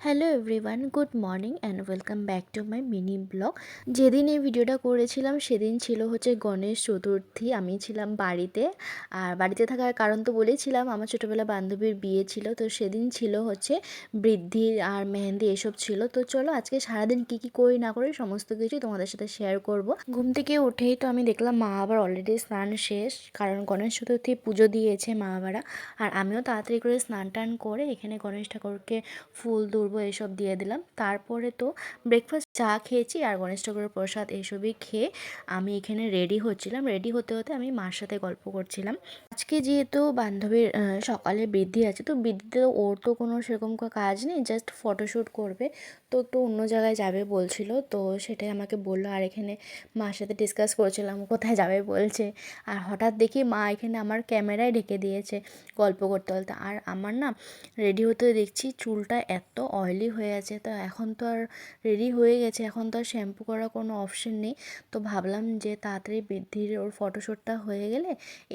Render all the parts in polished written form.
Hello everyone, good morning and welcome back to my mini blog. যেদিন এই ভিডিওটা করেছিলাম সেদিন ছিল হচ্ছে গণেশ চতুর্থী। আমি ছিলাম বাড়িতে, আর বাড়িতে থাকার কারণ তো বলেছিলাম, আমার ছোটোবেলা বান্ধবীর বিয়ে ছিল, তো সেদিন ছিল হচ্ছে বৃদ্ধি আর মেহেন্দি এসব ছিল। তো চলো আজকে সারাদিন কী কী করি না করি সমস্ত কিছু তোমাদের সাথে শেয়ার করব। ঘুম থেকে উঠেই তো আমি দেখলাম মা আবার অলরেডি স্নান শেষ, কারণ গণেশ চতুর্থী পুজো দিয়েছে মা বাবারা। আর আমিও তাড়াতাড়ি করে স্নান টান করে এখানে গণেশ ঠাকুরকে ফুল দুর্ব এসব দিয়ে দিলাম। তারপরে তো ব্রেকফাস্ট চা খেয়েছি আর গণেশ ঠাকুরের প্রসাদ এসবই খেয়ে আমি এখানে রেডি হচ্ছিলাম। রেডি হতে হতে আমি মার সাথে গল্প করছিলাম। আজকে যেহেতু বান্ধবীর সকালে বৃদ্ধি আছে, তো বৃদ্ধিতে ওর তো কোনো সেরকম কাজ নেই, জাস্ট ফটোশ্যুট করবে, তো একটু অন্য জায়গায় যাবে বলছিল, তো সেটাই আমাকে বললো। আর এখানে মার সাথে ডিসকাস করছিলাম কোথায় যাবে বলছে, আর হঠাৎ দেখি মা এখানে আমার ক্যামেরায় ঢেকে দিয়েছে গল্প করতে করতে। আর আমার না রেডি হতে দেখছি চুলটা এত অয়েলি হয়ে আছে, তো এখন তো আর রেডি হয়ে গেছে, এখন তো আর শ্যাম্পু করার কোনো অপশন নেই। তো ভাবলাম যে তাড়াতাড়ি বৃদ্ধির ওর ফটোশ্যুটটা হয়ে গেলে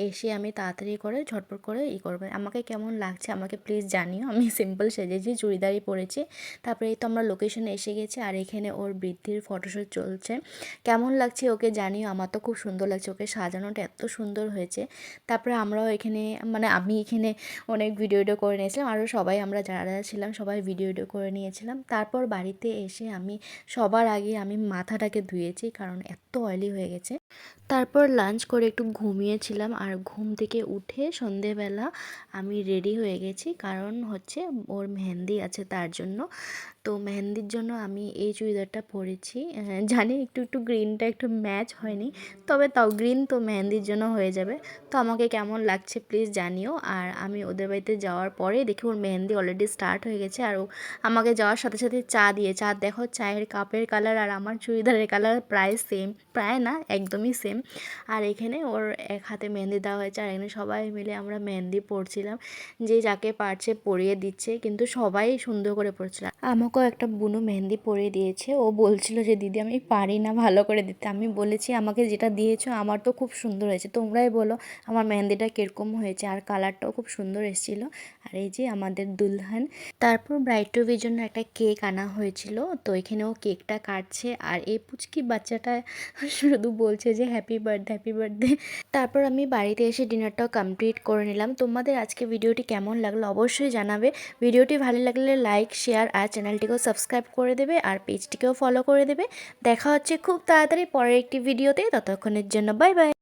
এসে আমি তাড়াতাড়ি করে ঝটপট করে করবে। আমাকে কেমন লাগছে আমাকে প্লিজ জানিও। আমি সিম্পল সেজেছি, চুড়িদারই পরেছি। তারপরে এই তো আমরা লোকেশনে এসে গেছি, আর এখানে ওর বৃদ্ধির ফটোশ্যুট চলছে। কেমন লাগছে ওকে জানিও, আমার তো খুব সুন্দর লাগছে, ওকে সাজানোটা এত সুন্দর হয়েছে। তারপরে আমরাও এখানে আমি এখানে অনেক ভিডিও করে নিয়েছিলাম, আরও সবাই আমরা যারা যারা ছিলাম সবাই ভিডিও করে নিয়েছিলাম। তারপর বাড়িতে এসে আমি সবার আগে আমি মাথাটাকে ধুয়েছি, কারণ এত অয়েলি হয়ে গেছে। তারপর লাঞ্চ করে একটু ঘুমিয়েছিলাম, আর ঘুম থেকে উঠে সন্ধেবেলা আমি রেডি হয়ে গেছি, কারণ হচ্ছে ওর মেহেন্দি আছে তার জন্য। তো মেহেন্দির জন্য আমি এই চুড়িদারটা পরেছি। জানি একটু একটু গ্রিনটা একটু ম্যাচ হয়নি, তবে তাও গ্রিন তো মেহেন্দির জন্য হয়ে যাবে। তো আমাকে কেমন লাগছে প্লিজ জানিও। আর আমি ওদের বাড়িতে যাওয়ার পরে দেখি ওর মেহেন্দি অলরেডি স্টার্ট হয়ে গেছে, আর ও আমাকে যাওয়ার সাথে সাথে চা দিয়ে, চা দেখো চায়ের কাপের কালার আর আমার চুড়িদারের কালার প্রায় সেম, প্রায় না একদমই সেম। আর এখানে ওর এক হাতে মেহেন্দি দেওয়া হয়েছে, আর এখানে সবাই মিলে আমরা মেহেন্দি পরছিলাম, যে যাকে পারছে পরিয়ে দিচ্ছে, কিন্তু সবাই সুন্দর করে পড়ছিল। আমাকেও একটা বুনু মেহেন্দি পরিয়ে দিয়েছে, ও বলছিল যে দিদি আমি পারি না ভালো করে দিতে। আমি বলেছি আমাকে যেটা দিয়েছো আমার তো খুব সুন্দর হয়েছে, তোমরাই বলো আমার মেহেন্দিটা কীরকম হয়েছে। আর কালারটাও খুব সুন্দর এসেছিলো। আর এই যে আমাদের দুলহান। তারপর ব্রাইড টু বির জন্য একটা কেক আনা হয়েছিল, তো এখানেও কেকটা কাটছে, আর এই পুচকি বাচ্চাটা শুধু বলছে যে হ্যাপি বার্থডে হ্যাপি বার্থডে। তারপর আমি বাড়িতে এসে ডিনারটাও কমপ্লিট করে নিলাম। তোমাদের আজকে ভিডিওটি কেমন লাগলো অবশ্যই জানাবে। ভিডিওটি ভালো লাগলে লাইক শেয়ার আর চ্যানেলটিকেও সাবস্ক্রাইব করে দেবে, আর পেজটিকেও ফলো করে দেবে। দেখা হচ্ছে খুব তাড়াতাড়ি পরের একটি ভিডিওতে, ততক্ষণের জন্য বাই বাই।